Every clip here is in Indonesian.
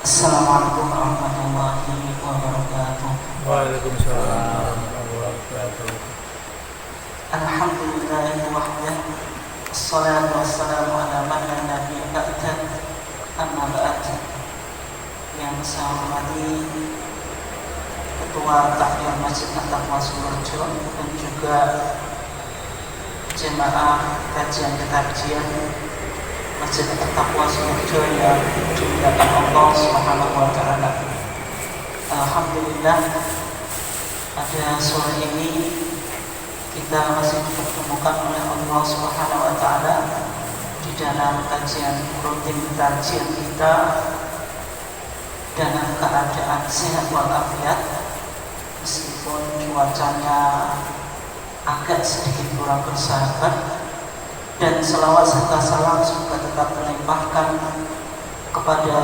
Assalamualaikum warahmatullahi wabarakatuh. Waalaikumsalam warahmatullahi wabarakatuh. Alhamdulillahi wahdah. Assalatu wassalamu ala man la nabiyya ba'dah. Amma ba'd. Yang saya hormati Ketua Takmir Masjid At-Taqwa Sukoharjo dan juga jemaah kajian Masjid At-Taqwa Sukoharjo yang dimuliakan Allah Subhanahu wa taala. Alhamdulillah, pada sore ini kita masih dipertemukan oleh Allah Subhanahu wa taala di dalam rutin kajian kita dalam keadaan sehat walafiat, meskipun cuacanya agak sedikit kurang bersahabat. Dan selawat serta salam semoga tetap terlimpahkan kepada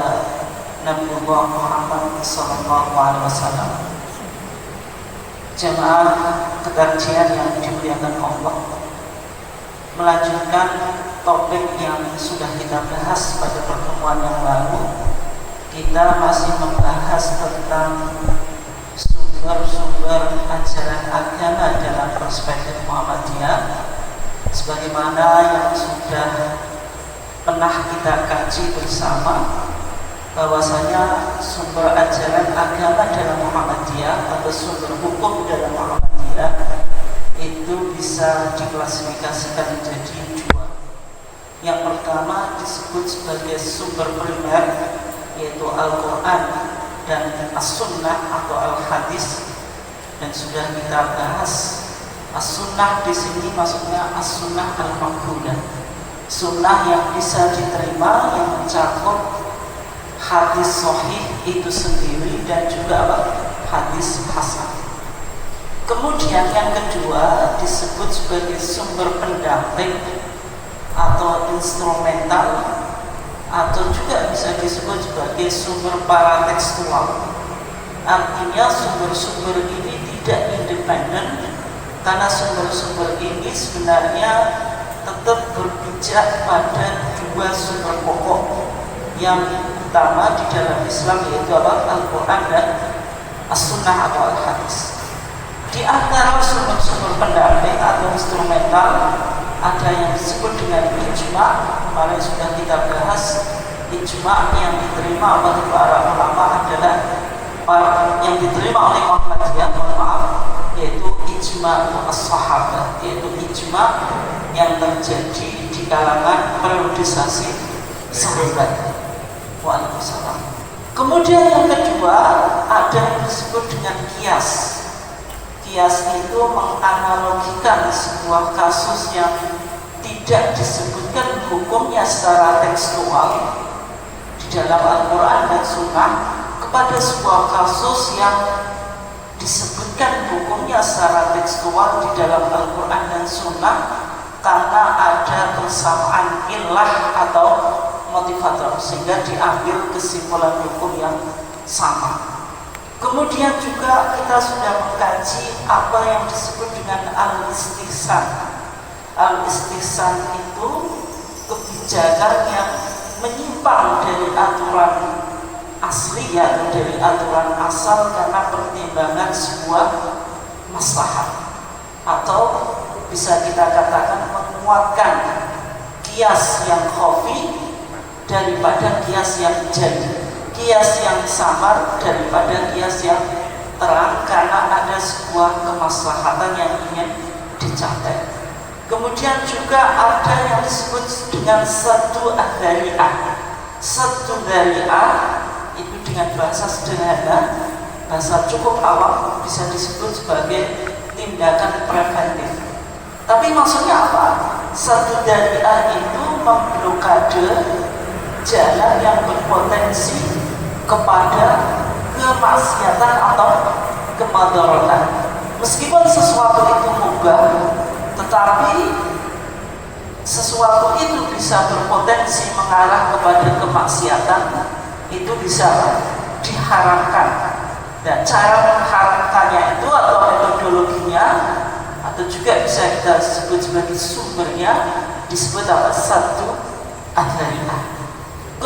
Nabiullah Muhammad SAW. Jemaah kajian yang dimuliakan Allah, melanjutkan topik yang sudah kita bahas pada pertemuan yang lalu. Kita masih membahas tentang sumber-sumber ajaran agama dalam perspektif Muhammadiyah, sebagaimana yang sudah pernah kita kaji bersama, bahwasanya sumber ajaran agama dalam Muhammadiyah atau sumber hukum dalam Muhammadiyah itu bisa diklasifikasikan menjadi dua. Yang pertama disebut sebagai sumber primer, yaitu Al-Quran dan As-Sunnah atau Al-Hadis, dan sudah kita bahas As-Sunnah di sini maksudnya As-Sunnah Al-Maqbulah, sunnah yang bisa diterima, yang mencakup hadis sahih itu sendiri dan juga hadis hasan. Kemudian yang kedua disebut sebagai sumber pendamping atau instrumental, atau juga bisa disebut sebagai sumber paratekstual. Artinya sumber-sumber ini tidak independen, karena sumber-sumber ini sebenarnya tetap berpijak pada dua sumber pokok yang utama di dalam Islam, yaitu Al-Quran dan As-Sunnah atau Al-Hadis. Di antara sumber-sumber pendamping atau instrumental ada yang disebut dengan ijma'. Kemarin sudah kita bahas ijma' yang diterima oleh para ulama adalah yang diterima oleh Muhammadiyah, yaitu ijma' as-sahabah, yaitu ijma' yang terjadi di kalangan periodisasi sahabat. Waalaikumsalam. Kemudian yang kedua ada yang disebut dengan kias. Kias itu menganalogikan sebuah kasus yang tidak disebutkan hukumnya secara tekstual di dalam Al-Quran dan Sunnah kepada sebuah kasus yang disebutkan hukumnya secara tekstual di dalam Al-Quran dan Sunnah, karena ada persamaan ilah atau motivator, sehingga diambil kesimpulan hukum yang sama. Kemudian juga kita sudah mengkaji apa yang disebut dengan al-istihsan. Al-istihsan itu kebijakan yang menyimpang dari aturan asli, yaitu dari aturan asal, karena pertimbangan sebuah maslahat, atau bisa kita katakan menguatkan kias yang khafi daripada kias yang jali, kias yang samar daripada kias yang terang, karena ada sebuah kemaslahatan yang ingin dicapai. Kemudian juga ada yang disebut dengan satu dzari'ah. Satu dzari'ah itu dengan bahasa sederhana, bahasa cukup awam, bisa disebut sebagai tindakan preventif. Tapi maksudnya apa? Satu dzari'ah itu memblokade jalan yang berpotensi kepada kemaksiatan atau kemadharatan. Meskipun sesuatu itu mubah, tetapi sesuatu itu bisa berpotensi mengarah kepada kemaksiatan, itu bisa diharamkan. Dan cara mengharamkannya itu atau metodologinya, atau juga bisa kita sebut sebagai sumbernya, disebut apa? Satu dzari'ah.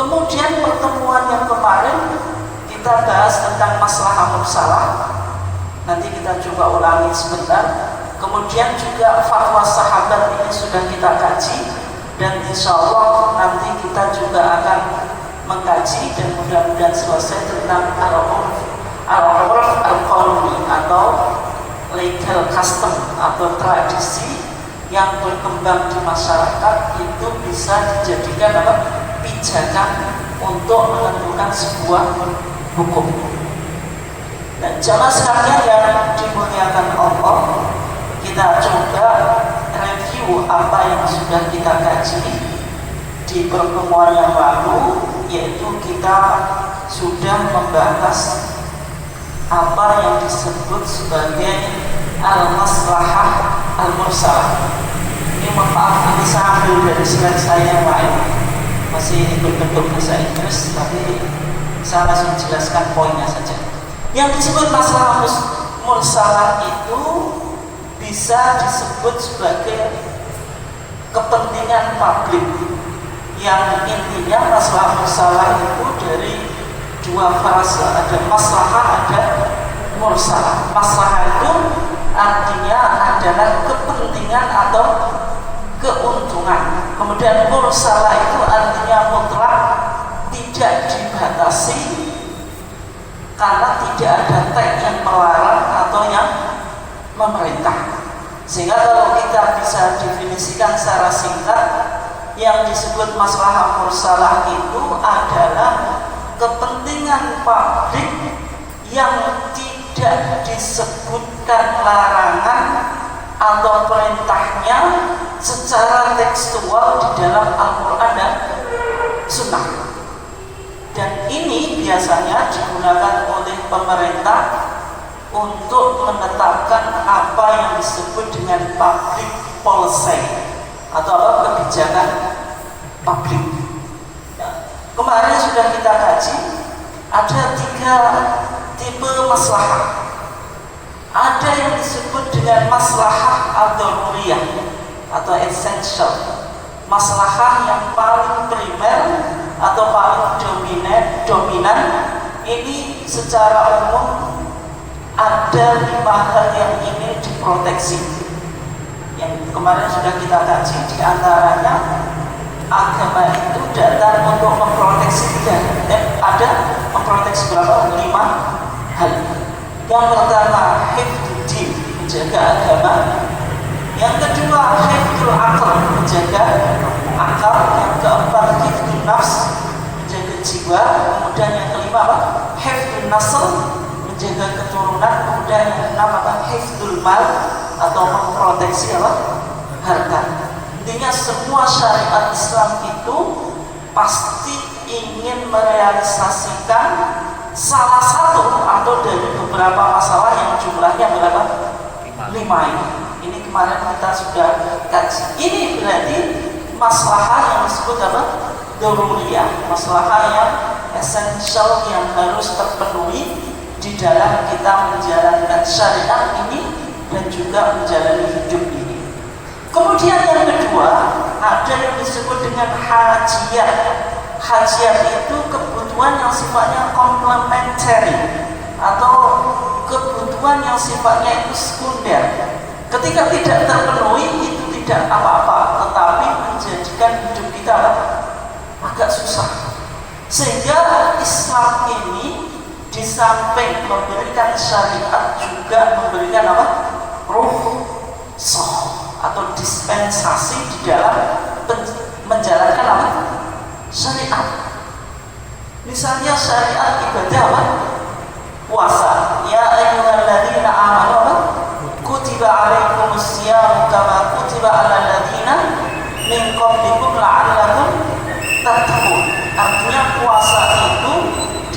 Kemudian pertemuan yang kemarin kita bahas tentang maslahah mursalah. Nanti kita coba ulangi sebentar. Kemudian juga fatwa sahabat ini sudah kita kaji, dan insya Allah nanti kita juga akan mengkaji dan mudah-mudahan selesai tentang al-urf al-qanuni atau legal custom atau tradisi yang berkembang di masyarakat itu bisa dijadikan pijakan untuk menentukan sebuah hukum. Dan jamaah sekalian yang dimuliakan Allah, kita coba review apa yang sudah kita kaji di pertemuan yang lalu, yaitu kita sudah membahas apa yang disebut sebagai al-maslahah al-mursalah. Ini maaf, ini saya ambil dari slide saya yang lain, masih berbentuk bahasa Inggris, tapi saya langsung jelaskan poinnya saja. Yang disebut masalah mursalah itu bisa disebut sebagai kepentingan publik, yang intinya masalah mursalah itu dari dua fase, ada maslahah, ada mursalah. Maslahah itu artinya adalah kepentingan atau keuntungan. Kemudian mursalah itu artinya mutlak, tidak dibatasi, karena tidak ada teks yang melarang atau yang memerintah. Sehingga kalau kita bisa definisikan secara singkat, yang disebut maslahah mursalah itu adalah kepentingan publik yang tidak disebutkan larangan atau perintahnya secara tekstual di dalam Al-Quran dan Sunnah. Dan ini biasanya digunakan oleh pemerintah untuk menetapkan apa yang disebut dengan public policy atau kebijakan publik. Kemarin sudah kita kaji, ada 3 tipe maslahah. Ada yang disebut dengan maslahah ad-daruriyah atau essential, maslahah yang paling primer atau paling dominan. Ini secara umum ada 5 hal yang ingin diproteksi. Yang kemarin sudah kita kaji, di antaranya agama itu datang untuk memproteksi ada memproteksi berapa? 5 hal. Yang pertama, hifdzuddin, menjaga agama. Yang kedua, hifdzul aql, menjaga akal. Yang keempat, hifdzun nafs, menjaga jiwa. Kemudian yang kelima apa? Hifdzun nasl, menjaga keturunan. Kemudian yang keenam apa? Hifdzul mal, atau memproteksi apa? Harta. Intinya semua syariat Islam itu pasti ingin merealisasikan salah satu atau dari beberapa masalah yang jumlahnya berapa? 5 ini. Ini kemarin kita sudah kaji. Ini berarti masalah yang disebut apa? Daruriyah, masalah yang esensial yang harus terpenuhi di dalam kita menjalankan syariat ini dan juga menjalani hidup ini. Kemudian yang kedua, ada yang disebut dengan hajiyat. Hajiyat itu kebutuhan yang sifatnya komplementari atau kebutuhan yang sifatnya itu sekunder. Ketika tidak terpenuhi itu tidak apa-apa, tetapi menjadikan hidup kita agak susah. Sehingga Islam ini di samping memberikan syariat juga memberikan apa? Rukhsah atau dispensasi di dalam menjalankan apa? Syariat. Misalnya syariat ibadah apa? Puasa. Ya ayyuhalladzina amanu apa? Kutiba alaikumusiyam kama kutiba alal ladzina min qablikum la'allakum tattaqun. Artinya puasa itu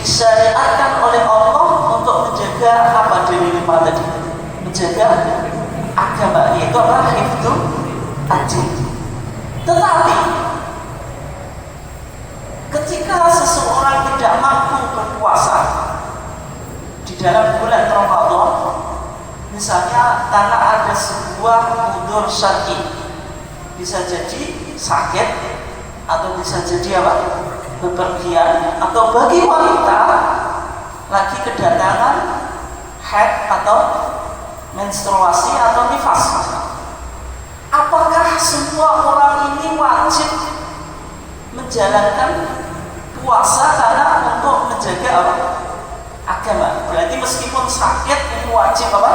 disyariatkan oleh Allah untuk menjaga apa dari 5 tadi? Menjaga agama, yaitu apa? Hifdzul din. Tetapi ketika seseorang tidak mampu berpuasa di dalam bulan Ramadan, misalnya karena ada sebuah udzur syar'i, bisa jadi sakit atau bisa jadi apa? bepergian atau bagi wanita lagi kedatangan haid atau menstruasi atau nifas. Apakah semua orang ini wajib menjalankan puasa karena untuk menjaga apa? Agama? Berarti meskipun sakit ini wajib apa?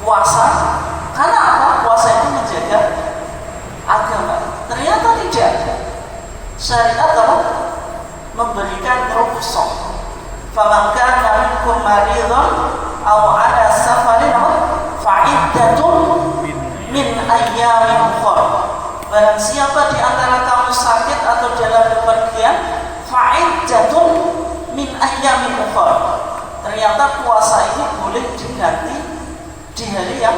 Puasa. Karena apa? Puasa itu menjaga agama. Ternyata tidak. Syariat apa? Memberikan rukhsah. Faman kana minkum maridhan aw ala safarin fa'iddatun min ayyamin ukhra. Barang siapa di antara kamu sakit atau dalam bepergian, fa'iddatun min ayyamin ukhra. Ternyata puasa ini boleh diganti di hari yang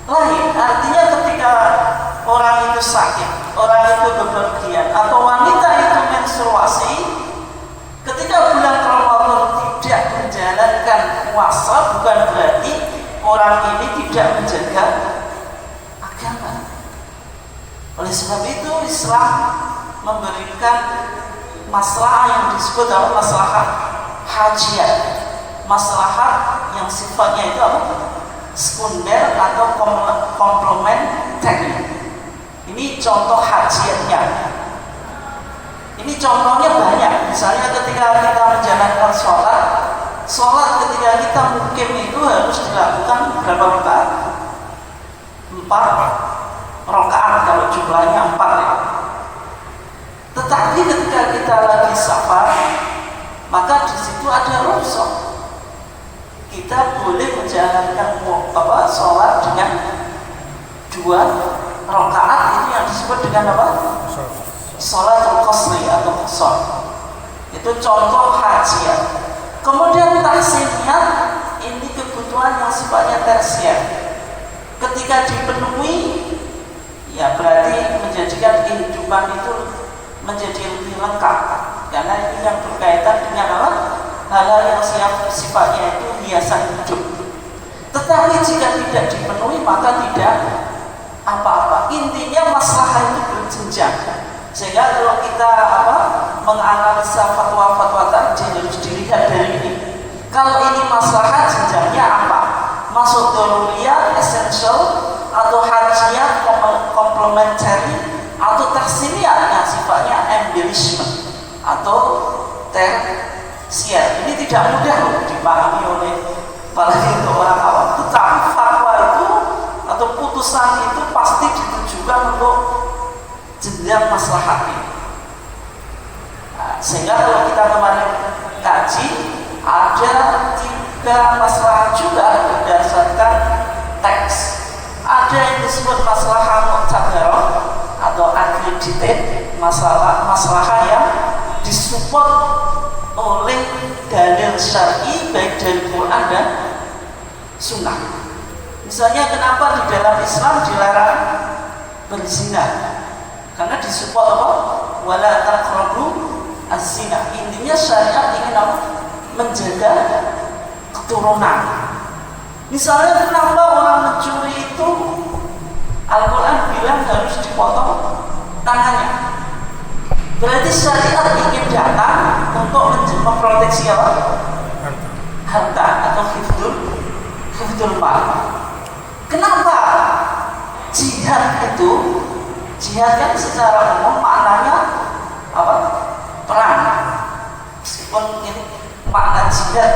lain. Artinya ketika orang itu sakit, orang itu bepergian, atau wanita itu menstruasi, ketika bulan Ramadan tidak menjalankan puasa, bukan berarti orang ini tidak menjaga agama. Oleh sebab itu Islam memberikan masalah yang disebut masalah hajiat, masalah yang sifatnya itu apa? Sekunder atau komplementer. Ini contoh hajiatnya. Ini contohnya banyak. Misalnya ketika kita menjalankan sholat ketika kita mukim itu harus dilakukan berapa rakaat? 4 rakaat kalau jumlahnya 4 ya. Tetapi ketika kita lagi safar, maka di situ ada rukhsah. Kita boleh menjalankan sholat dengan 2 rakaat, itu yang disebut dengan apa? Sholatul qasri atau qasar. Itu contoh hajiat. Kemudian tahsiniyat, ini kebutuhan yang sifatnya tersier. Ketika dipenuhi, ya berarti menjadikan kehidupan itu menjadi lebih lengkap. Karena ini yang berkaitan dengan apa? Hal-hal yang sifatnya itu hiasan hidup. Tetapi jika tidak dipenuhi maka tidak apa-apa. Intinya masalah itu berjenjang. Sehingga kalau kita menganalisa fatwa-fatwa tadi harus dilihat dari ini. Kalau ini masalah jenjangnya apa? Masuk daruriyah, essential, atau hajiyah, komplementari, atau tahsiniyah yang sifatnya embellishment atau tersier. Ini tidak mudah dipahami oleh apalagi untuk orang awam. Tetapi fatwa itu atau putusan itu pasti ditujukan untuk jenjang maslahat ini. Sehingga kalau kita kemarin kaji, ada 3 masalah juga berdasarkan teks. Ada yang disebut masalah mu'tabarah atau accredited, masalah yang disupport oleh dalil syar'i baik dari Quran dan Sunnah. Misalnya kenapa di dalam Islam dilarang berzina? Karena disupport apa? Wala taqrabu az-zina. Intinya syariat ingin apa? Menjaga keturunan. Misalnya kenapa orang mencuri itu Al-Quran bilang harus dipotong tangannya. Berarti syariat ingin datang untuk memproteksi apa? Harta atau hifdzul mal. Kenapa jihad itu? Jihad kan secara umum maknanya apa? Perang. Meskipun ini makna jihad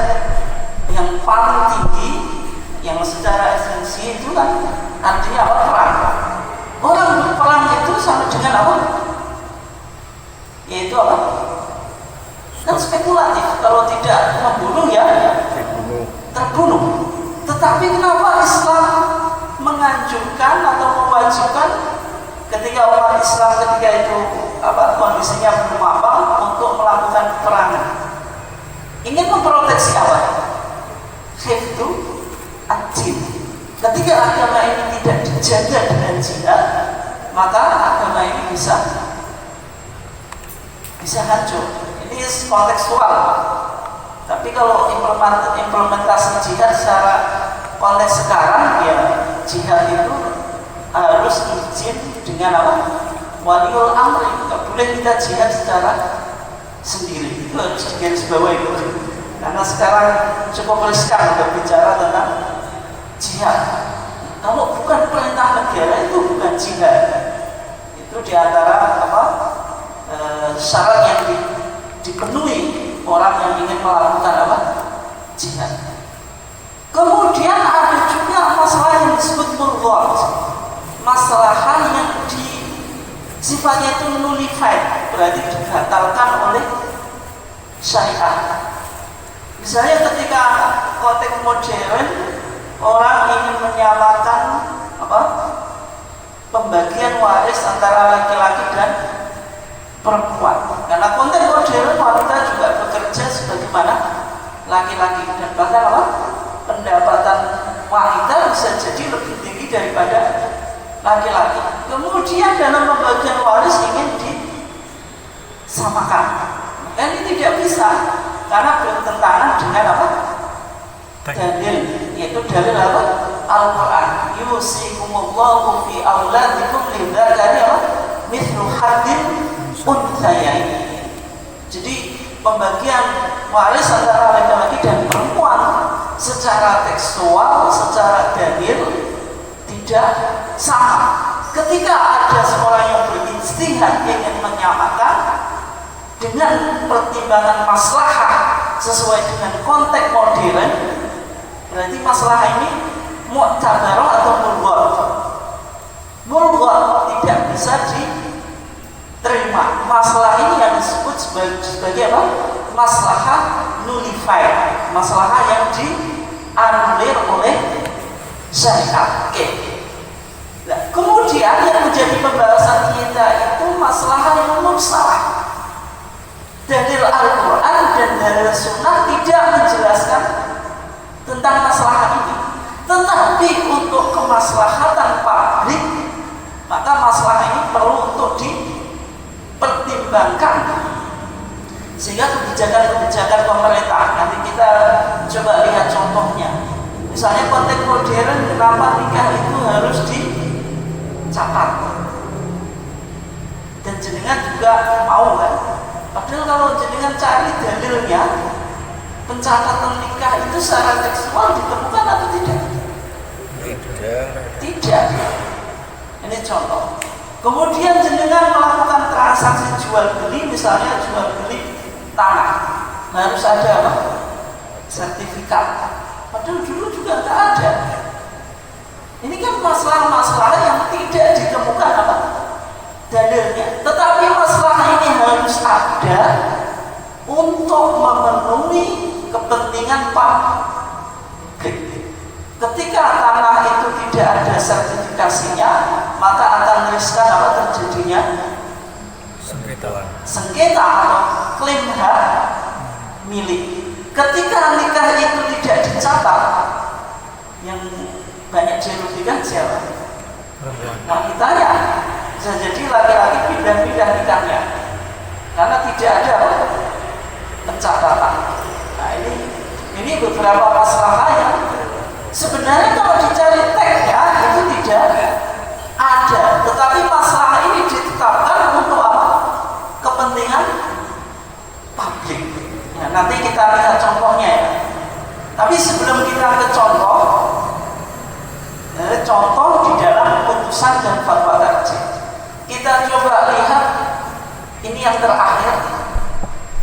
yang paling tinggi, yang secara esensi itu kan artinya apa? Perang. Orang berperang itu sama dengan apa? Yaitu apa? Kan spekulatif. Kalau tidak membunuh ya terbunuh. Tetapi kenapa Islam menganjurkan atau mewajibkan ketika umat Islam ketika itu kondisinya belum mapan untuk melakukan peperangan? Ingin memproteksi apa? Hifdzu ad-din. Ketika agama ini tidak dijaga dengan jihad, maka agama ini bisa hancur. Ini kontekstual. Tapi kalau implementasi jihad secara konteks sekarang, ya jihad itu harus izin dengan apa? waliul amri, nggak boleh kita jihad secara sendiri. Itu harus digarisbawahi itu. Karena sekarang cukup riskan untuk bicara tentang jihad. Kalau bukan perintah negara itu bukan jihad. Itu diantara syarat yang dipenuhi orang yang ingin melakukan jihad. Kemudian ada juga masalah yang disebut murghat, masalah yang sifatnya itu nullified, berarti dibatalkan oleh syariat. Misalnya ketika konteks modern orang ingin menyamakan pembagian waris antara laki-laki dan perempuan, karena konteks modern wanita juga bekerja sebagaimana laki-laki, dan bahkan pendapatan wanita bisa jadi lebih tinggi daripada laki-laki. Kemudian dalam pembagian waris ingin disamakan, dan ini tidak bisa karena bertentangan dengan dalil, yaitu dalil Al-Quran. Yusikumullahu fi auladikum lidzakari mithlu haddil unthayaini. Jadi pembagian waris antara laki-laki dan perempuan secara tekstual, secara dalil tidak sama. Ketika ada seorang yang berijtihad ingin menyamakan dengan pertimbangan maslahah sesuai dengan konteks modern, berarti masalah ini mu'tabarah atau murghat. Murghat tidak bisa diterima. Masalah ini yang disebut sebagai maslahah nullified, masalah yang dianulir oleh syariat. Nah, kemudian yang menjadi pembahasan kita itu masalah yang mursalah. Dalil Al-Quran dan dalil Sunnah tidak menjelaskan tentang masalah ini, tetapi untuk kemaslahatan publik maka masalah ini perlu untuk dipertimbangkan, sehingga kebijakan-kebijakan pemerintah nanti kita coba lihat contohnya. Misalnya konteks modern, kenapa nikah itu harus dicatat, dan jenengan juga mau kan? Padahal kalau jenengan cari dalilnya, pencatatan nikah itu secara tekstual ditemukan atau tidak? Tidak. Ini contoh. Kemudian jenengan melakukan transaksi jual beli, misalnya jual beli tanah, harus ada sertifikat. Padahal dulu juga nggak ada. Ini kan masalah-masalah yang tidak ditemukan dalilnya. Tetapi masalah ini harus ada untuk memenuhi kepentingan publik. Ketika tanah itu tidak ada sertifikasinya, maka akan riskan terjadinya sengketa atau klaim hak milik. Ketika nikah itu tidak dicatat, yang banyak dirugikan siapa? Wanitanya. Bisa jadi laki-laki pindah-pindah nikahnya karena tidak ada pencatatan. Nah, ini beberapa masalah yang sebenarnya kalau dicari teksnya itu tidak ada, tetapi masalah ini ditetapkan untuk kepentingan publik. Ya, nanti kita lihat contohnya ya. Tapi sebelum kita ke contoh di dalam putusan dan fatwa tarjih, kita coba lihat ini yang terakhir,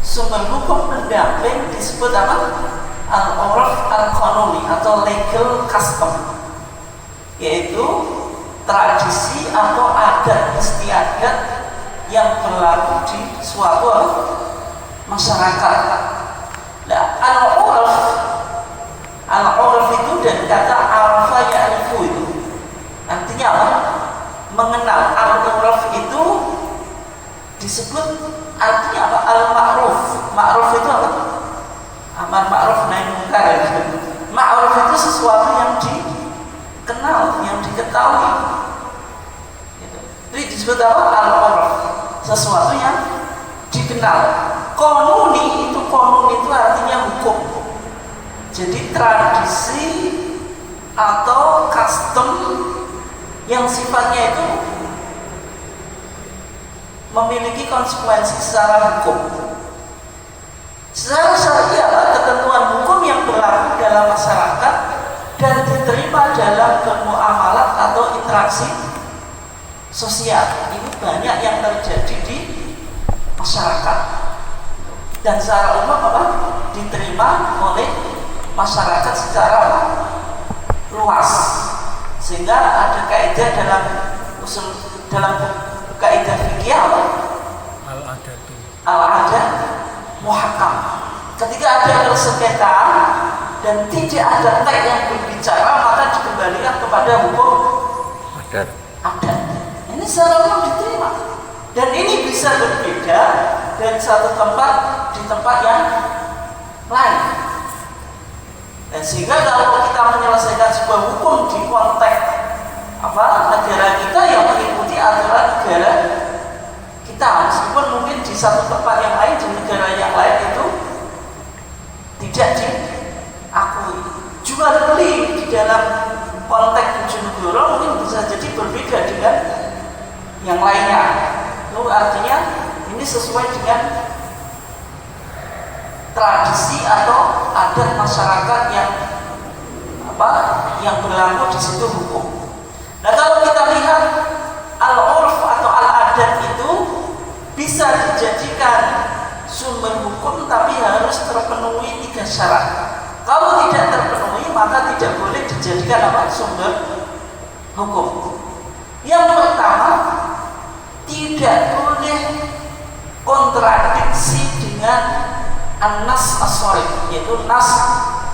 sumber hukum pendamping disebut al-urf al-qanuni atau legal custom, yaitu tradisi atau adat istiadat yang berlaku di suatu masyarakat. Nah, al-urf itu dari kata arafa ya'rifu itu artinya mengenal. Al-urf itu disebut artinya al-ma'ruf. Ma'ruf itu amar ma'ruf nahi munkar. Ma'ruf itu sesuatu yang dikenal, yang diketahui. Itu disebut al-urf, sesuatu yang dikenal. Konun itu artinya hukum. Jadi tradisi atau custom yang sifatnya itu memiliki konsekuensi secara hukum. Secara syariah, ketentuan hukum yang berlaku dalam masyarakat dan diterima dalam bermuamalat atau interaksi sosial ini banyak yang terjadi di masyarakat dan secara umum diterima oleh masyarakat secara luas, sehingga ada kaidah dalam kaidah fikih al-adat muhakam. Ketika ada persengketaan dan tidak ada teks yang berbicara, maka dikembalikan kepada hukum adat. Ini secara umum diterima, dan ini bisa berbeda dari satu tempat di tempat yang lain. Dan sehingga kalau kita menyelesaikan sebuah hukum di konteks negara kita yang mengikuti aturan negara kita, meskipun mungkin di satu tempat yang lain, di negara yang lain itu tidak diakui. Jual beli di dalam konteks Bojonegoro mungkin bisa jadi berbeda dengan yang lainnya. Itu artinya ini sesuai dengan tradisi atau adat masyarakat yang berlaku di situ hukum. Nah, kalau kita lihat al-urf atau al-adat itu bisa dijadikan sumber hukum, tapi harus terpenuhi 3 syarat. Kalau tidak terpenuhi, maka tidak boleh dijadikan sumber hukum. Yang pertama, tidak boleh kontradiksi dengan an-nas as-sharih, yaitu nas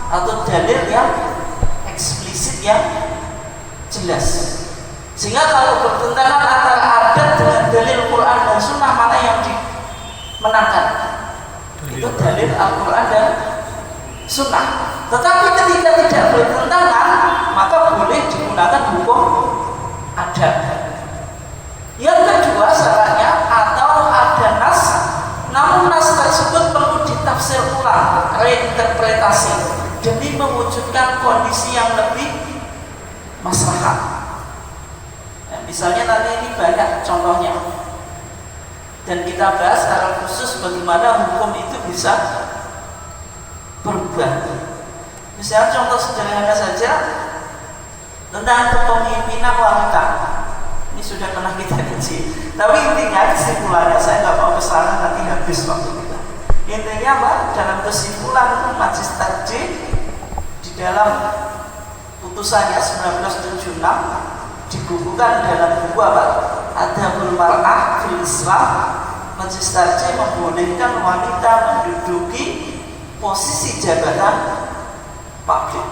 atau dalil yang eksplisit yang jelas. Sehingga kalau bertentangan antara adat dengan dalil Quran dan Sunnah, mana yang dimenangkan? Itu dalil Al-Quran dan Sunnah. Tetapi ketika tidak bertentangan, maka boleh digunakan hukum adat. Yang kedua syaratnya, atau ada nas, namun nas tersebut perlu ditafsir ulang, reinterpretasi demi mewujudkan kondisi yang lebih maslahat. Nah, misalnya nanti ini banyak contohnya, dan kita bahas secara khusus bagaimana hukum itu bisa berubah. Misalnya contoh sederhana saja tentang kepemimpinan wanita. Ini sudah pernah kita kaji, tapi intinya kesimpulannya saya nggak mau kesana, nanti habis waktu kita. Intinya dalam kesimpulan Majelis Tarjih di dalam putusannya 1976 dibukukan dalam buku Adabul Mar'ah fil Islam, Majelis Tarjih membolehkan wanita menduduki posisi jabatan publik,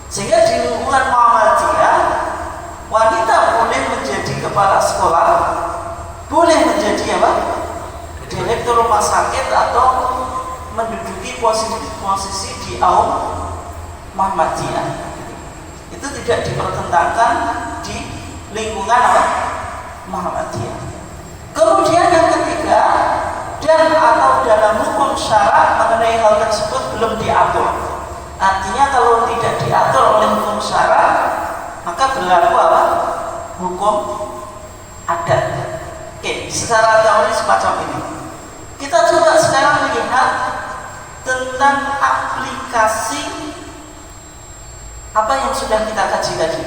sehingga di lingkungan Muhammadiyah wanita boleh menjadi kepala sekolah, boleh menjadi direktur rumah sakit, atau menduduki posisi di Aum Muhammadiyah. Itu tidak dipertentangkan di lingkungan Muhammadiyah. Kemudian yang ketiga, dan atau dalam hukum syara mengenai hal tersebut belum diatur. Artinya kalau tidak diatur oleh hukum syara, maka berlaku hukum adat. Oke, secara teori semacam ini. Kita coba sekarang melihat tentang aplikasi apa yang sudah kita kaji tadi.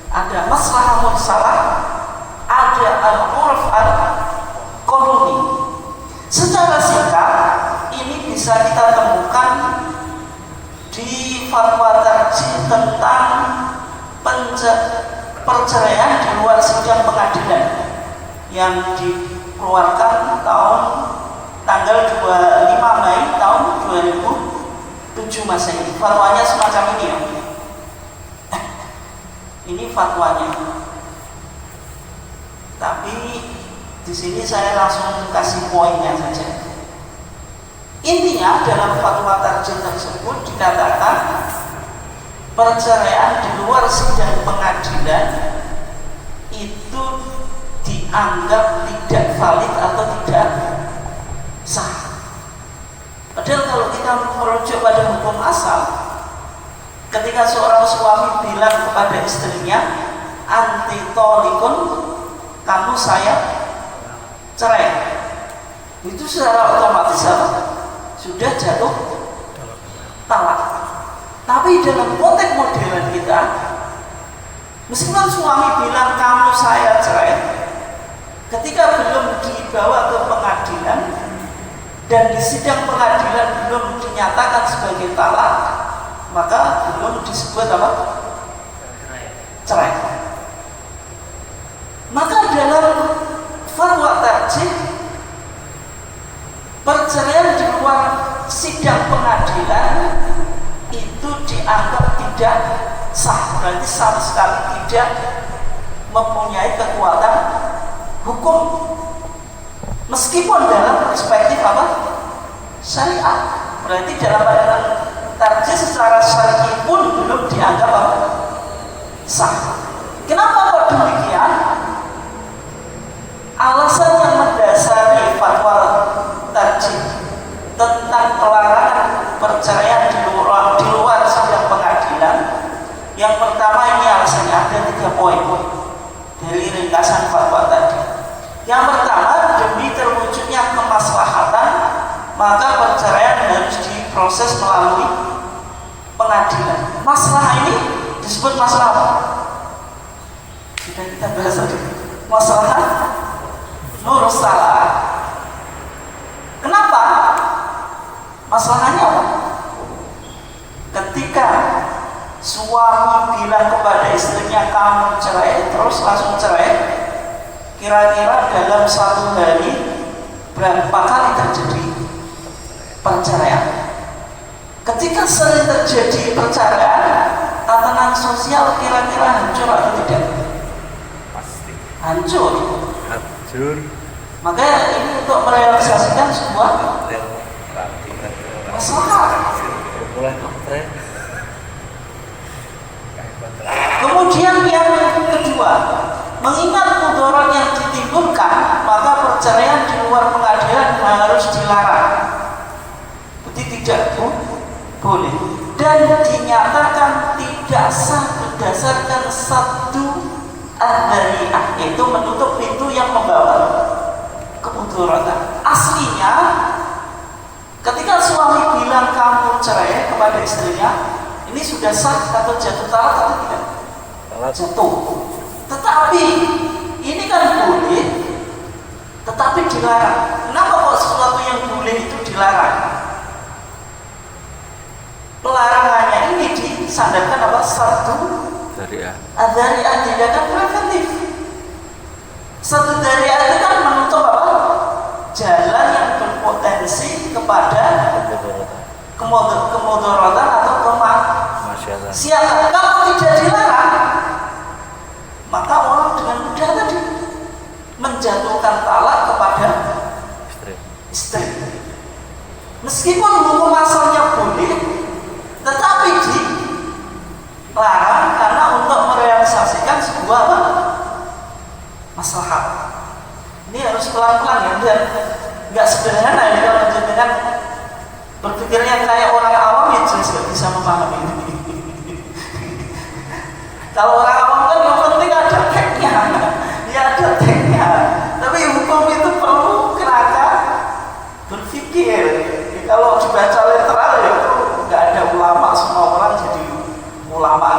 Ada maslahah mursalah, ada al-urf al-qanuni. Secara singkat ini bisa kita temukan di fatwa tarjih tentang perceraian di luar sidang pengadilan yang dikeluarkan tanggal 25 Mei tahun 2007 Masehi. Fatwanya semacam ini ya. Ini fatwanya. Tapi di sini saya langsung kasih poinnya saja. Intinya dalam fatwa tarjih tersebut dikatakan perceraian di luar sidang pengadilan itu dianggap tidak valid atau tidak sah. Padahal kalau kita merujuk pada hukum asal, ketika seorang suami bilang kepada istrinya, anti tolikun, kamu saya cerai, itu secara otomatis apa? Sudah jatuh talak. Tapi dalam konteks modern kita, meskipun suami bilang kamu saya cerai, ketika belum dibawa ke pengadilan dan di sidang pengadilan belum dinyatakan sebagai talak, maka belum disebut apa? Cerai. Maka dalam fatwa tarjih, perceraian di luar sidang pengadilan itu dianggap tidak sah, berarti sama sekali tidak mempunyai kekuatan hukum, meskipun dalam perspektif apa? Syariat. Berarti dalam pandangan tarjih secara syar'i pun belum dianggap apa? Sah. Kenapa kok demikian? Alasan yang mendasari fatwa tarjih tentang pelarangan perceraian di luar sidang pengadilan, yang pertama ini alasannya ada 3 poin dari ringkasan fatwa tadi. Yang pertama, demi terwujudnya kemaslahatan, maka perceraian harus diproses melalui pengadilan. Masalah ini disebut masalah apa? Sudah kita bahas tadi. Masalah mursalah. Kenapa? Masalahnya apa? Ketika suami bilang kepada istrinya kamu cerai, terus langsung cerai, kira-kira dalam 1 hari berapa kali terjadi perceraian? Ketika sering terjadi perceraian, tatanan sosial kira-kira hancur atau tidak? Pasti Hancur. hancur. Makanya ini untuk merealisasikan sebuah masalah. Mulai kontrak. Kemudian yang kedua, mengingat mudarat yang ditimbulkan, maka perceraian di luar pengadilan harus dilarang. Berarti tidak boleh dan dinyatakan tidak sah berdasarkan satu ad-dari'ah, yaitu menutup pintu yang membawa kemudaratan. Aslinya ketika suami bilang kamu cerai kepada istrinya, ini sudah sah atau jatuh talak atau tidak? Jatuh. Tetapi ini kan boleh, tetapi dilarang. Kenapa kok sesuatu yang boleh itu dilarang? Pelarangannya ini disandarkan apa? Satu dzari'ah, tindakan preventif. Satu dzari'ah itu kan menutup apa? Jalan yang berpotensi kepada kemudaratan atau kemaksiatan. Kalau tidak dilarang, maka orang dengan mudah tadi menjatuhkan talak kepada istri. Meskipun hukum asalnya boleh, tetapi dilarang karena untuk merealisasikan sebuah apa? Maslahat. Ini harus pelan-pelan ya, dan nggak sederhana ya kalau dengan berpikirnya kayak orang awam ya jelas nggak bisa memahami ini. Kalau orang awam kan yang penting ada teknya, ya ada teknya. Tapi hukum itu perlu kerangka berpikir. Kalau dibaca literal ya itu nggak ada ulama, semua orang jadi ulama.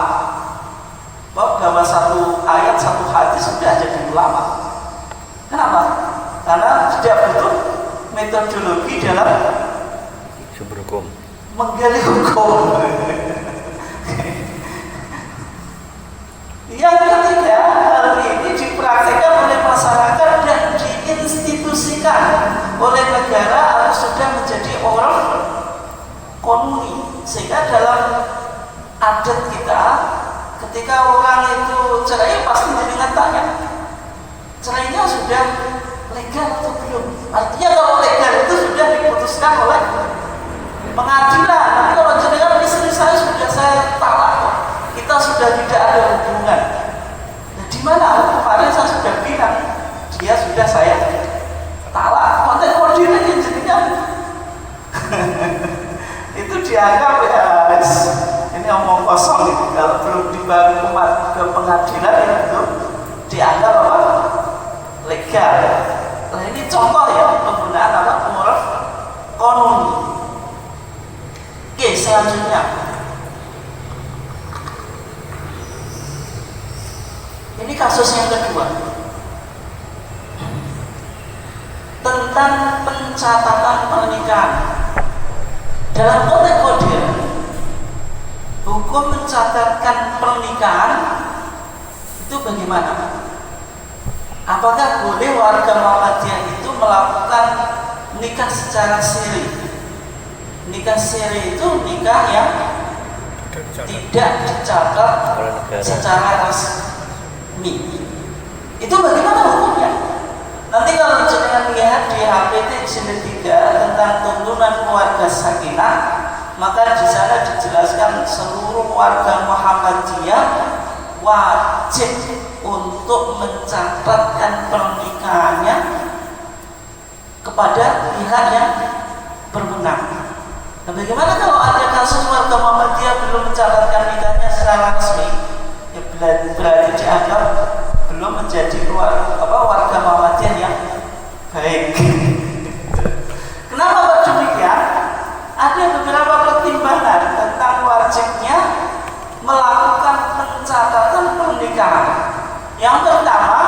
Bahwa satu ayat, satu hadis sudah jadi ulama. Kenapa? Karena tidak butuh metodologi dalam Subrukum menggali hukum. Yang ketiga, hal ini dipraktikkan oleh masyarakat dan diinstitusikan oleh negara atau sudah menjadi orang konuni, sehingga dalam adat kita ketika orang itu cerai pasti dengan tanya cerainya sudah legal atau belum. Artinya kalau legal itu sudah diputuskan oleh pengadilan. Tapi kalau jenengan istri saya sudah saya talak, kita sudah tidak ada hubungan. Nah, di mana? Kemarin saya sudah bilang dia sudah saya talak. Konteks modern yang jadinya itu dianggap ya ini omong kosong gitu. Kalau belum dibawa ke pengadilan itu dianggap apa? Legal. Nah ini contoh ya penggunaan apa uruf qanuni. Oke, selanjutnya ini kasus yang kedua tentang pencatatan pernikahan. Dalam konteks modern, hukum mencatatkan pernikahan itu bagaimana? Apakah boleh warga Muhammadiyah itu melakukan nikah secara siri? Nikah siri itu nikah yang tidak dicatat secara resmi. Itu bagaimana hukumnya? Nanti kalau jenengan lihat di HPT jilid 3 tentang tuntunan keluarga sakinah, maka di sana dijelaskan seluruh warga Muhammadiyah wajib untuk mencatatkan pernikahannya kepada pihak yang berwenang. Nah, bagaimana kalau ada kasus warga Muhammadiyah belum mencatatkan nikahnya secara resmi? Ya berarti dianggap belum menjadi warga Muhammadiyah yang baik. Kenapa kok demikian? Ada beberapa pertimbangan tentang wajibnya melakukan pencatatan pernikahan. Yang pertama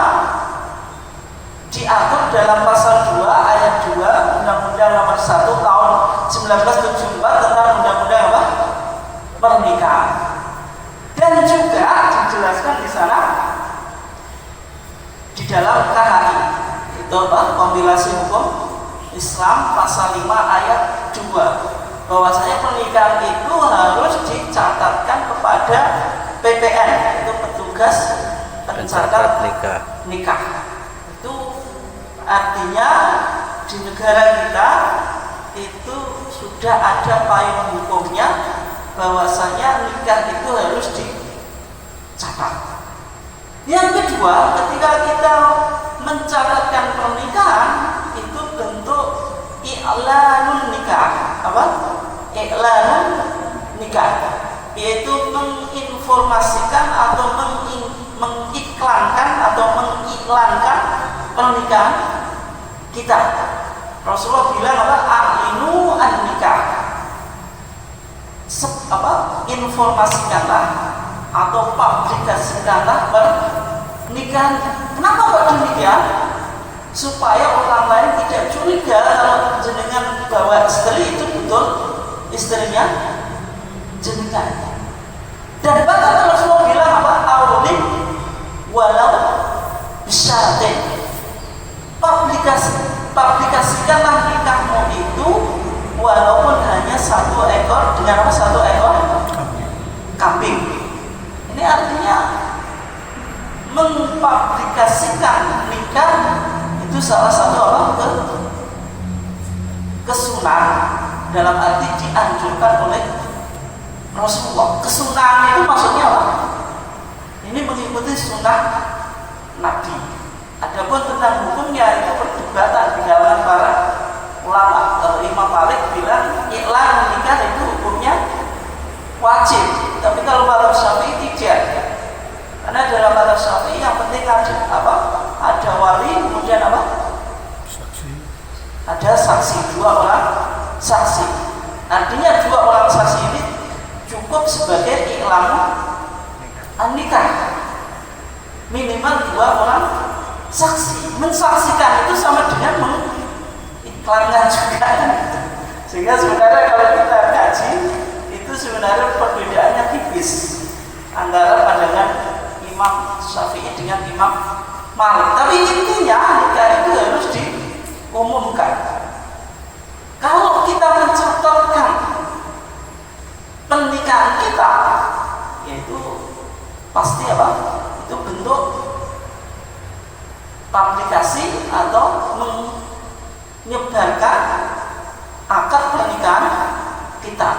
diatur dalam pasal 2 ayat 2 Undang-Undang Nomor 1 Tahun 1974 tentang Undang-Undang apa? Pernikahan. Dan juga dijelaskan di sana di dalam KHI itu apa? Kompilasi Hukum Islam pasal 5 ayat 2 bahwasanya pernikahan itu harus dicatatkan kepada PPN, itu petugas pencatat nikah. Itu artinya di negara kita itu sudah ada payung hukumnya bahwasanya nikah itu harus dicatat. Yang kedua, ketika kita mencatatkan pernikahan itu bentuk i'lanun nikah. Apa? I'lanun nikah, yaitu menginformasikan atau mengiklankan atau mengiklankan pernikahan kita. Rasulullah bilang apa? A'linu an-nikah. Informasikanlah atau publikasikanlah pernikahan. Kenapa kok demikian? Supaya orang lain tidak curiga kalau jenengan bawa istri itu betul istrinya jenengan. Dan bahkan Rasulullah bilang apa? Aulim walau bisyaratin. Publikasikanlah nikahmu itu walaupun hanya 1 ekor dengan apa? 1 ekor kambing. Ini artinya mempublikasikan nikah itu salah satu kesunahan, dalam arti dianjurkan oleh Rasulullah. Kesunahan itu maksudnya apa? Ini mengikuti sunnah Nabi. Adapun tentang hukumnya itu perdebatan di kalangan para ulama. Imam Malik bilang iklan nikah itu hukumnya wajib, tapi kalau mazhab Syafi'i tidak. Karena dalam mazhab Syafi'i yang penting ada wali, kemudian apa? Saksi. Ada saksi, 2 orang saksi. Artinya 2 orang saksi ini cukup sebagai iklan nikah. Minimal 2 orang saksi. Mensaksikan itu sama dengan mengiklankan juga. Sehingga sebenarnya kalau kita kaji itu sebenarnya perbedaannya tipis antara pandangan Imam Syafi'i dengan Imam Malik. Tapi intinya nikah itu harus diumumkan. Kalau kita mencatatkan pernikahan kita, yaitu pasti apa? Itu bentuk publikasi atau menyebarkan akad pernikahan kita.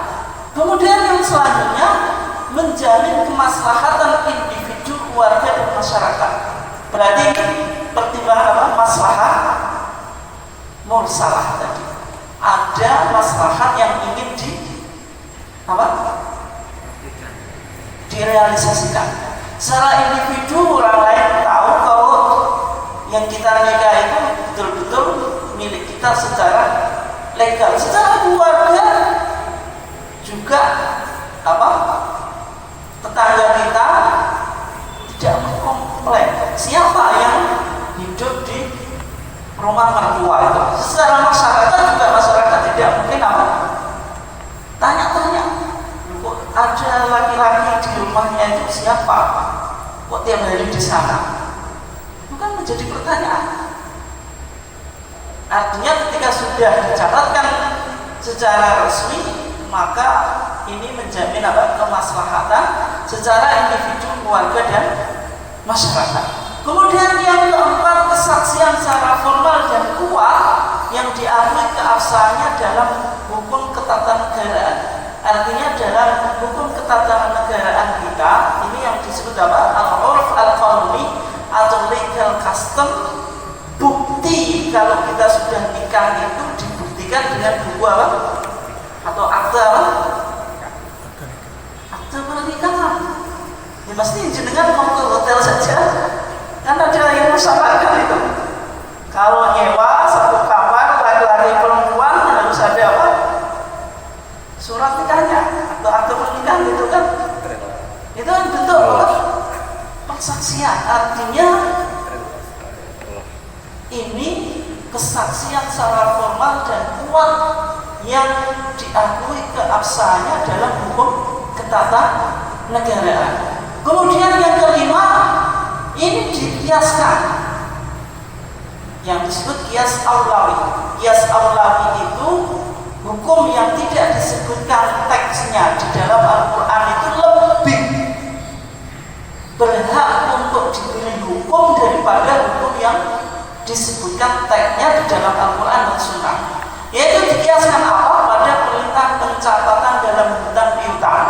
Kemudian yang selanjutnya menjamin kemaslahatan individu, keluarga dan masyarakat. Berarti pertimbangan apa? Maslahat mursalah tadi. Ada maslahat yang ingin direalisasikan. Secara individu orang lain tahu kalau yang kita nikah itu betul-betul milik kita secara legal. Secara keluarga juga tetangga kita tidak mengkomplain siapa yang hidup di rumah mertua itu. Secara masyarakat juga masyarakat tidak mungkin tanya-tanya, kok ada laki-laki di rumahnya itu siapa, kok tiap hari di sana, itu kan menjadi pertanyaan. Artinya ketika sudah dicatatkan secara resmi, maka ini menjamin kemaslahatan secara individu, keluarga dan masyarakat. Kemudian yang keempat, kesaksian secara formal dan kuat yang diakui keabsahannya dalam hukum ketatanegaraan. Artinya dalam hukum ketatanegaraan kita ini yang disebut al-urf al-qanuni atau legal custom. Bukti kalau kita sudah nikah itu dibuktikan dengan buku atau akte pernikahan. Ya pasti jenengan mau ke hotel saja, kan ada yang mensyaratkan itu. Kalau nyewa satu kamar laki-laki perempuan harus ada surat nikahnya atau akte pernikahan itu kan. Itu kan bentuk persaksian. Artinya ini kesaksian secara formal dan kuat yang diakui keabsahannya dalam hukum ketatanegaraan. Kemudian yang kelima, ini dikiaskan, yang disebut kias aulawi. Kias aulawi itu hukum yang tidak disebutkan teksnya di dalam Al-Quran itu lebih berhak untuk diberi hukum daripada hukum yang disebutkan teksnya di dalam Al-Quran dan Sunnah. Yaitu dikiaskan pada perintah pencatatan dalam hutang piutang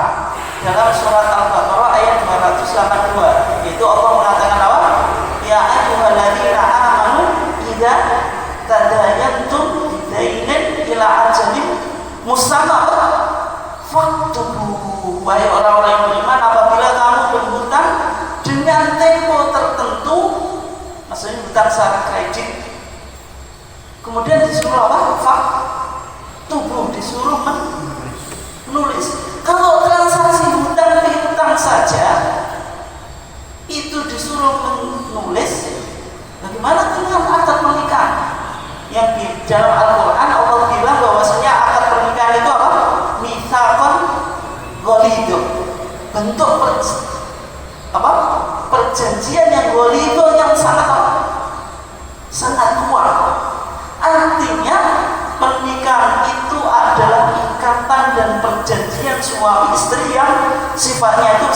dalam surat Al-Baqarah ayat 282. Yaitu Allah mengatakan ya ayyuhalladzina amanu idza tadayantum bidainin ila ajalin musamma faktubuhu. Wahai orang-orang yang beriman, apabila kamu berhutang dengan tempo tertentu, maksudnya hutang secara kredit, kemudian disuruh tubuh disuruh menulis. Kalau transaksi hutang piutang saja itu disuruh menulis, bagaimana dengan akad pernikahan? Yang di dalam Al-Quran Allah bilang bahwasanya akad pernikahan itu mitsaqan ghalidh, bentuk perjanjian yang ghalidh, yang sangat kuat. Artinya pernikahan itu adalah ikatan dan perjanjian suami istri yang sifatnya itu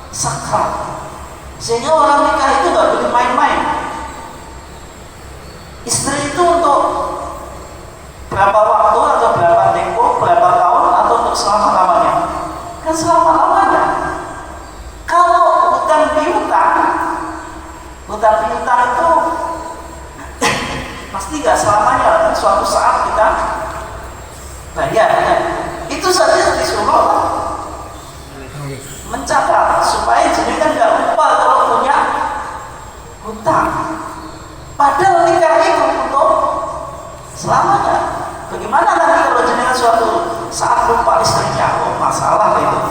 sakral. Sehingga orang nikah itu nggak boleh main-main. Istri itu untuk berapa waktu atau berapa tempo, berapa tahun, atau untuk selama-lamanya? Kan selama-lamanya. Kalau hutang piutang itu pasti nggak selamanya, suatu saat kita bayar. Itu saja disuruh mencatat supaya jenengan nggak lupa kalau punya hutang. Padahal nikah itu untuk selamanya. Bagaimana nanti kalau jenengan suatu saat lupa istrinya? Masalah itu.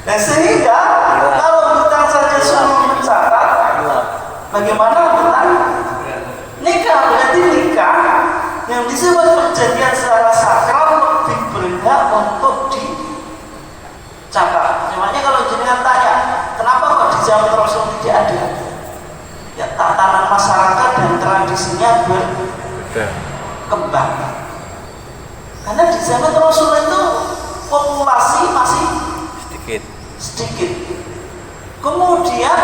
Dan sehingga kalau hutang saja suruh mencatat, bagaimana hutang? Nikah berarti nikah yang disebut perjanjian secara sakral lebih berhak untuk dicatat. Makanya kalau jenengan tanya, kenapa kok di zaman Rasul tidak ada? Ya tatanan masyarakat dan tradisinya berkembang. Karena di zaman Rasul itu populasi masih sedikit. Kemudian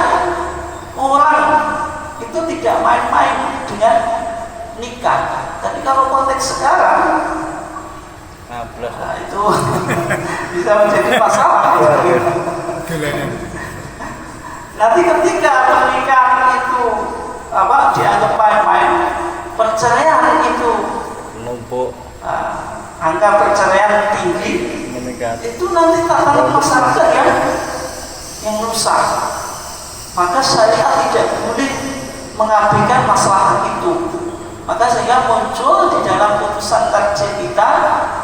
orang itu tidak main-main dengan nikah. Tapi kalau konteks sekarang, nah itu bisa menjadi masalah. Nanti ketika pernikahan itu dianggap main-main, perceraian itu menumpuk, angka perceraian tinggi, itu nanti tatanan masyarakat yang rusak. Maka syariat tidak boleh mengabaikan masalah itu. Maka sehingga muncul di dalam putusan tarjih kita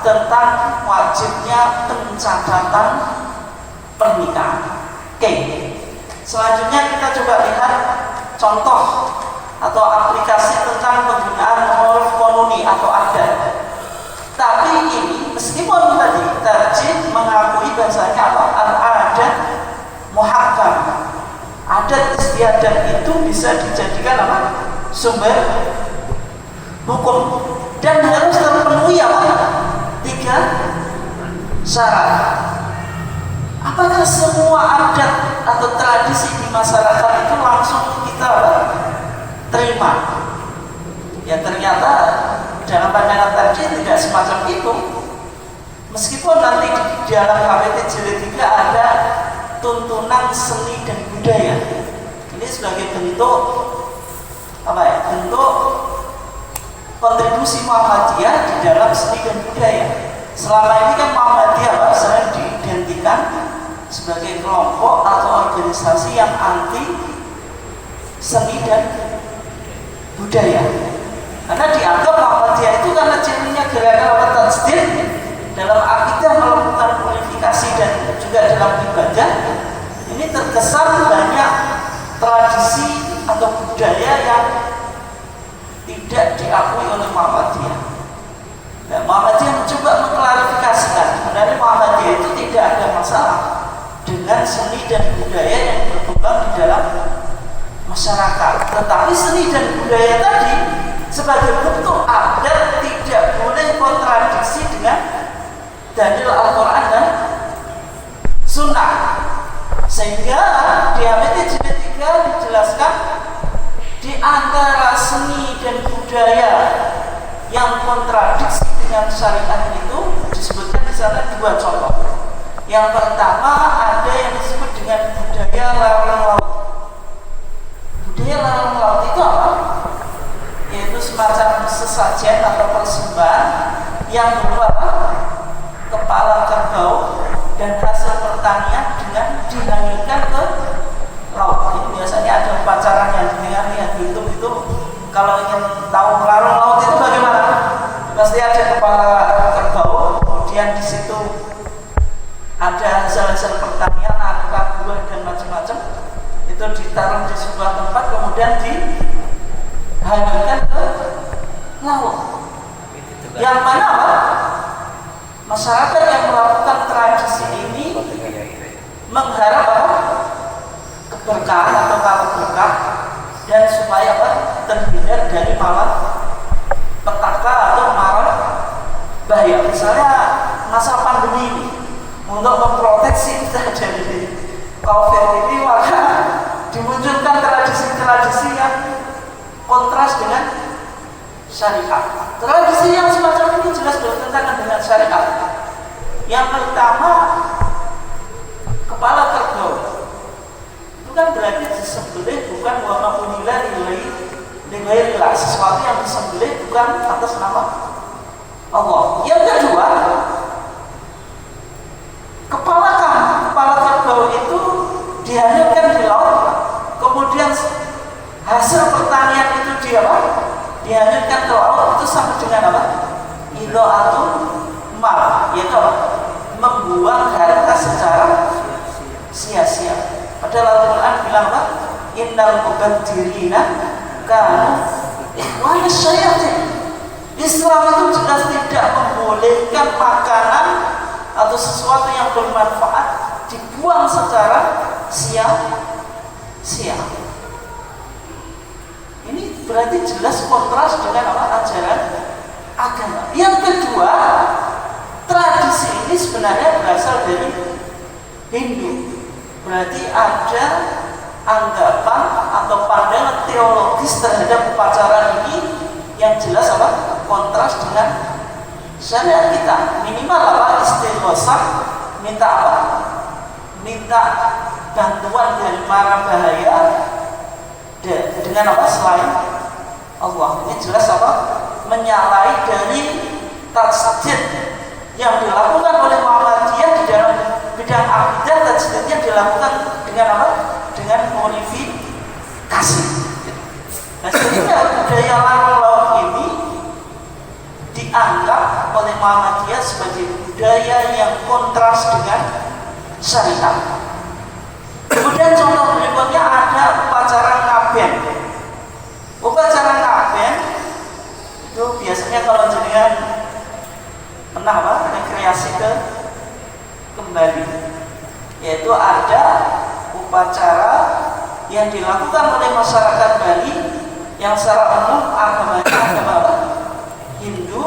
tentang wajibnya pencatatan pernikahan. Oke. Selanjutnya kita coba lihat contoh atau aplikasi tentang penggunaan uruf qanuni atau adat. Tapi ini meskipun tadi tarjih mengakui bahasanya apa? Al-adat muhakkam. Adat istiadat itu bisa dijadikan apa? Sumber hukum dan harus terpenuhi apa? 3 syarat. Apakah semua adat atau tradisi di masyarakat itu langsung kita terima? Ya ternyata dalam pandangan tadi tidak semacam itu. Meskipun nanti di dalam KWT Jilid 3 ada tuntunan seni dan budaya. Ini sebagai bentuk apa ya? Bentuk kontribusi Muhammadiyah di dalam seni dan budaya. Selama ini kan Muhammadiyah sering diidentikan sebagai kelompok atau organisasi yang anti seni dan budaya. Karena dianggap Muhammadiyah itu karena cirinya gerakan tajdid dalam akidah melakukan purifikasi dan juga dalam ibadah, ini terkesan banyak tradisi atau budaya yang tidak diakui oleh Muhammadiyah. Dan Muhammadiyah mencoba mengklarifikasikan sebenarnya Muhammadiyah itu tidak ada masalah dengan seni dan budaya yang berkembang di dalam masyarakat. Tetapi seni dan budaya tadi sebagai bentuk adat tidak boleh kontradiksi dengan dalil Al-Quran dan Sunnah. Sehingga di HMT Jilid 3 dijelaskan di antara seni dan budaya yang kontradiksi dengan syariat itu disebutkan di sana 2 contoh. Yang pertama ada yang disebut dengan budaya larang laut. Budaya larang laut itu apa? Yaitu semacam sesajen atau persembahan yang berupa kepala kerbau dan hasil pertanian dengan dihanyutkan ke laut. Ini biasanya ada upacara yang didengar yang di YouTube itu. Kalau ingin tahu melarung laut itu bagaimana? Pasti ada kepala kerbau, kemudian di situ ada hasil-hasil pertanian, aneka buah dan macam-macam. Itu ditaruh di sebuah tempat, kemudian dihanyutkan ke laut. Yang mana apa? Masyarakat yang melakukan tradisi ini mengharap apa? Keberkahan atau berkah dan supaya apa? Terhindar dari malapetaka atau mara bahaya. Misalnya masa pandemi ini untuk memproteksi kita dari COVID ini, maka dimunculkan tradisi-tradisi yang kontras dengan syariat. Tradisi yang semacam ini jelas bertentangan dengan syariat. Yang pertama, kepala kerbau itu kan berarti disembelih bukan wa ma'unila lillahi sesuatu yang disembelih bukan atas nama Allah. Yang kedua, kepala kerbau itu dihanyutkan di laut, kemudian hasil pertanian itu dihanyutkan ke laut, itu sama dengan apa? Idha'atul mal, yaitu apa? Membuang harta secara sia-sia. Padahal Al-Quran bilang apa? Innal mubadzirina kanu ikhwana syayatin. Islam itu jelas tidak membolehkan makanan atau sesuatu yang bermanfaat dibuang secara sia-sia. Ini berarti jelas kontras dengan apa? Ajaran agama. Yang kedua, tradisi ini sebenarnya berasal dari Hindu. Berarti ada anggapan atau pandangan teologis terhadap upacara ini yang jelas apa? Kontras dengan syariat kita. Minimal apa? Istighosah, minta apa? Minta bantuan dari mara bahaya dengan apa? Selain Allah. Ini jelas apa? Menyalahi dari tajdid yang dilakukan oleh Muhammadiyah di dalam bidang akidah. Tajdidnya dilakukan dengan apa? Dengan purifikasi. Nah, sehingga budaya larang laut ini dianggap oleh Muhammadiyah sebagai budaya yang kontras dengan syariat. Kemudian contoh berikutnya ada upacara ngaben. Upacara ngaben itu biasanya kalau jenengan pernah rekreasi kembali, yaitu ada upacara yang dilakukan oleh masyarakat Bali yang secara umum agamanya agama Hindu,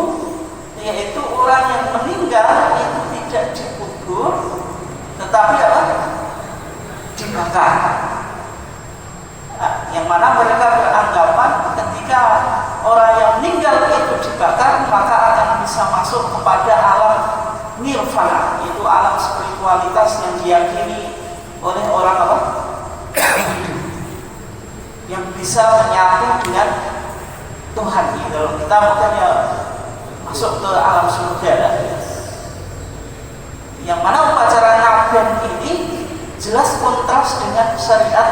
yaitu orang yang meninggal itu tidak dikubur tetapi dibakar. Nah, yang mana mereka beranggapan ketika orang yang meninggal itu dibakar maka akan bisa masuk kepada alam nirvana, yaitu alam spiritualitas yang diyakini oleh orang yang bisa menyatu dengan Tuhan. Kalau kita makanya masuk ke alam surga. Yang mana upacara ngaben ini jelas kontras dengan syariat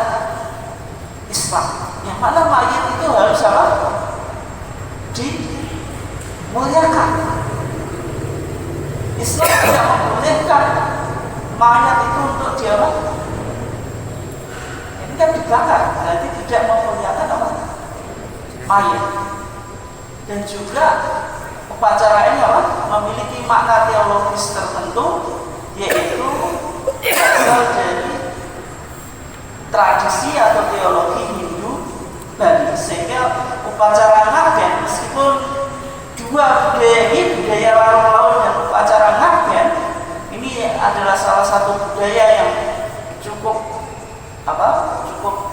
Islam. Yang mana mayit itu harus dimuliakan. Islam tidak membolehkan mayat itu untuk ini kan dibakar, berarti tidak memuliakan mayat. Dan juga upacara ini memiliki makna teologis tertentu, yaitu berasal dari tradisi atau teologi Hindu Bali. Sehingga upacara ngaben, meskipun dua budaya ini, budaya larang laut dan upacara ngaben, ini adalah salah satu budaya yang cukup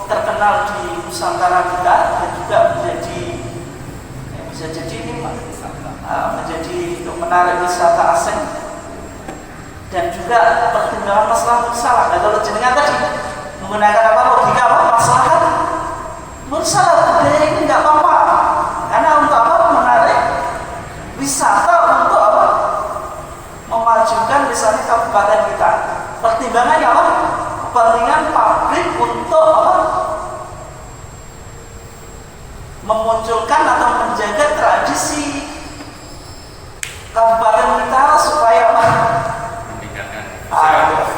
terkenal di Nusantara kita, dan juga bisa jadi ini menjadi untuk menarik wisata asing, dan juga pertimbangan masalah mursalah. Nah, kalau jenengan tadi menggunakan logika maslahat mursalah, budaya ini nggak apa-apa karena untuk menarik wisata, untuk memajukan misalnya kabupaten kita. Pertimbangannya kepentingan publik untuk memunculkan atau menjaga tradisi kabupaten kita supaya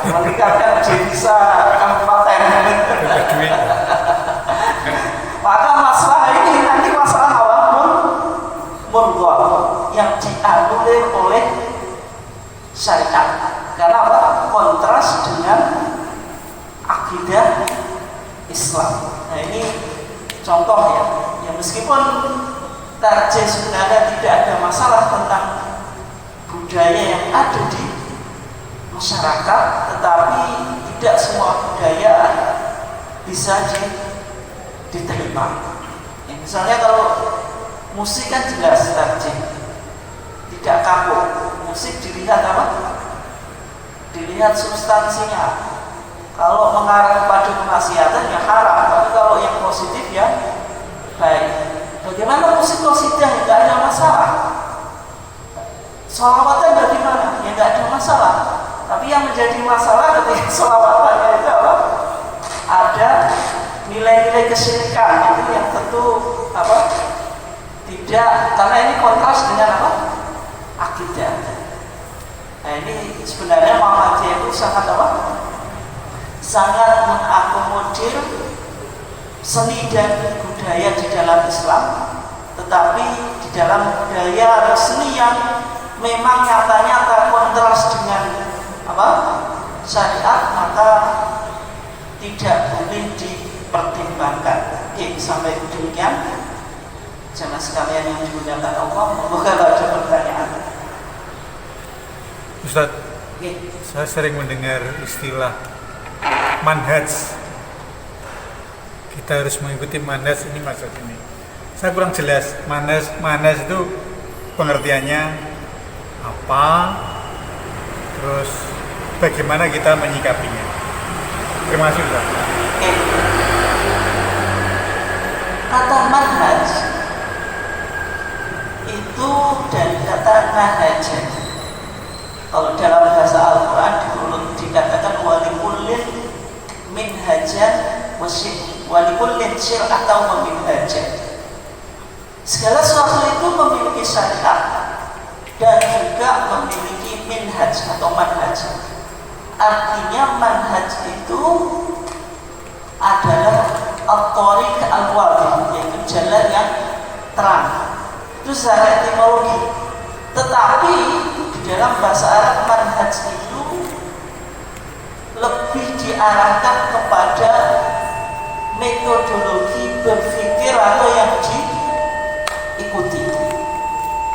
meningkatkan devisa kabupaten. Maka masalah ini nanti masalah murghah yang dianulir oleh syariat. Karena kontras dengan akidah Islam. Nah, ini contoh ya meskipun tarjih sebenarnya tidak ada masalah tentang budaya yang ada di masyarakat, tetapi tidak semua budaya bisa diterima. Ya, misalnya kalau musik kan jelas tarjih, tidak kaku. Musik dilihat dilihat substansinya. Kalau mengarah kepada kemaksiatan ya haram, tapi kalau yang positif ya baik. Bagaimana musik qasidah? Tidak ada masalah. Sholawatan bagaimana? Ya tidak ada masalah. Tapi yang menjadi masalah ketika sholawatannya itu ada nilai-nilai kesyirikan, itu yang tentu tidak, karena ini kontras dengan akidah. Nah, ini sebenarnya Muhammadiyah itu sangat mengakomodir seni dan budaya di dalam Islam, tetapi di dalam budaya atau seni yang memang nyata-nyata kontras dengan syariat, maka tidak boleh dipertimbangkan. Oke, sampai demikian jamaah sekalian yang dimuliakan Allah. Semoga ada pertanyaan. Ustaz, saya sering mendengar istilah manhaj. Kita harus mengikuti manhaj, ini maksud ini. Saya kurang jelas manhaj itu pengertiannya apa, terus bagaimana kita menyikapinya. Terima kasih Ustaz. Kata manhaj itu dan kata nahaj, kalau dalam bahasa Al-Quran dikatakan walikullin minhajan walikullin syir'atan wa minhajan. Segala sesuatu itu memiliki syariat dan juga memiliki minhaj atau manhaj. Artinya manhaj itu adalah at-thariq al-wadih, yaitu jalan yang terang. Itu secara etimologi. Tetapi di dalam bahasa Arab manhaj itu lebih diarahkan kepada metodologi berpikir atau yang diikuti.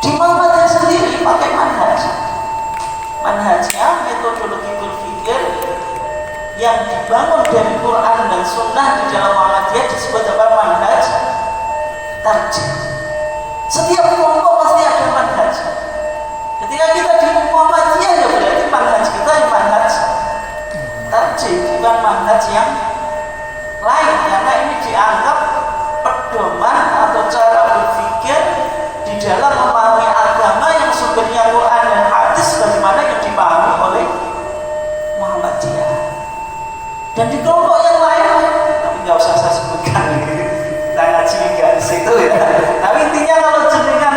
Di Muhammadiyah sendiri pakai manhaj. Manhajnya metodologi berpikir yang dibangun dari Quran dan Sunnah di dalam Muhammadiyah disebut apa? Manhaj tarjih. Setiap kelompok pasti ada manhaj. Ketika kita di Muhammadiyah ya berarti manhaj kita yang manhaj tarjih, bukan manhaj yang lain, karena ini dianggap pedoman atau cara berpikir di dalam memahami agama yang sumbernya Quran dan hadis bagaimana yang dipahami oleh Muhammadiyah. Dan di kelompok yang lain, tapi nggak usah saya sebutkan, kita ngaji nggak di situ ya. Tapi intinya kalau jenengan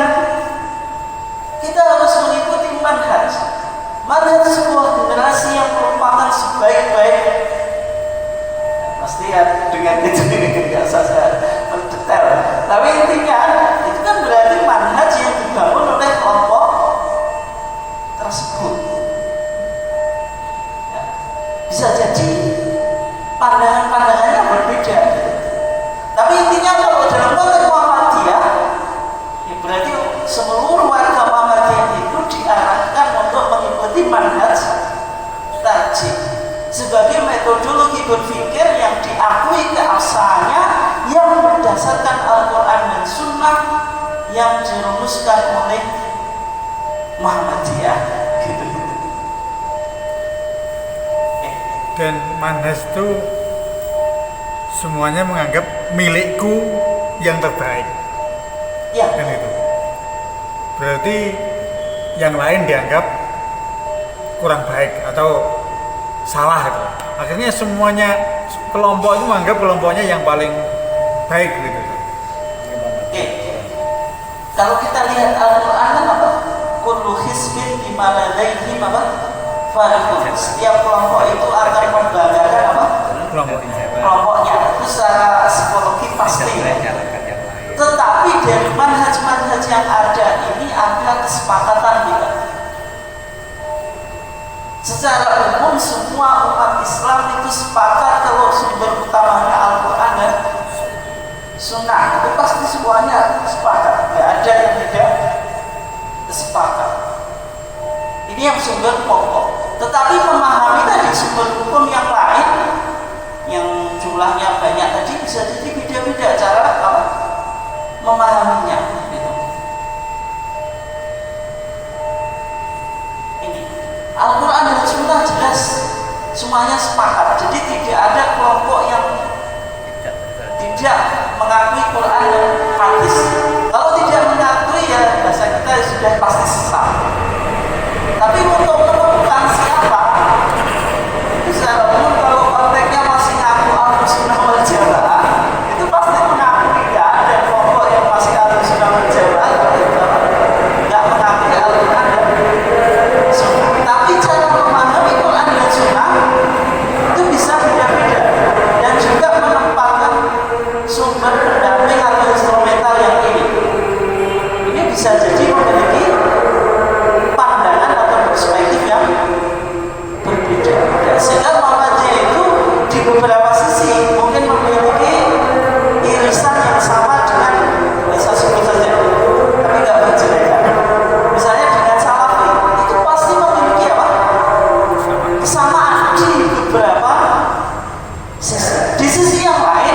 kita harus mengikuti manhaj sebuah generasi yang merupakan sebaik-baik. Pasti ya dengan itu nggak usah saya mendetail. Tapi intinya itu kan berarti manhaj yang dibangun oleh kelompok tersebut. Ya, bisa jadi pandangan-pandangannya berbeda. Tapi intinya kalau dalam konteks Muhammadiyah, ya berarti seluruh warga Muhammadiyah itu diarahkan untuk mengikuti manhaj tarjih sebagai metodologi berpikir yang diakui keabsahannya, yang berdasarkan Al-Quran dan Sunnah yang dirumuskan oleh Muhammadiyah. Gitu. Dan manhaj itu semuanya menganggap milikku yang terbaik. Ya. Kan itu. Berarti yang lain dianggap kurang baik atau salah itu. Akhirnya semuanya kelompok itu menganggap kelompoknya yang paling baik gitu. Oke. Kalau kita lihat Al-Quran kan apa? Kullu hizbin bima ladaihim apa? Farihun. Setiap kelompok itu akan membanggakan apa? Kelompoknya. Itu secara psikologi pasti. Tetapi dari manhaj-manhaj yang ada ini ada kesepakatan kita. Secara umum semua umat Islam itu sepakat kalau sumber utamanya Al-Quran dan Sunnah. Itu pasti semuanya sepakat. Tidak ada yang tidak sepakat. Ini yang sumber pokok. Tetapi memahami tadi sumber hukum yang lain, yang jumlahnya banyak tadi bisa jadi beda-beda cara apa? Memahaminya. Gitu. Ini Al-Quran dan Sunnah jelas semuanya sepakat. Jadi tidak ada kelompok yang tidak mengakui Quran dan hadis. Kalau tidak mengakui ya bahasa kita sudah pasti sesat. Tapi untuk menemukan siapa itu secara umum kalau konteksnya masih ngaku Ahlussunnah wal Jamaah itu pasti mengakui. Tidak ada kelompok yang masih Ahlussunnah wal Jamaah tapi tidak mengakui Al-Quran dan Sunnah. Tapi cara memahami Quran dan Sunnah itu bisa beda-beda dan juga menempatkan sumber pendamping atau instrumental yang ini bisa jadi memiliki pandangan atau perspektif yang berbeda. Dan sehingga Muhammadiyah itu di beberapa sisi mungkin memiliki irisan yang sama dengan bahasa sebut saja, tapi nggak berjelekan. Misalnya dengan Salafi itu pasti memiliki apa? Kesamaan di beberapa sisi. Di sisi yang lain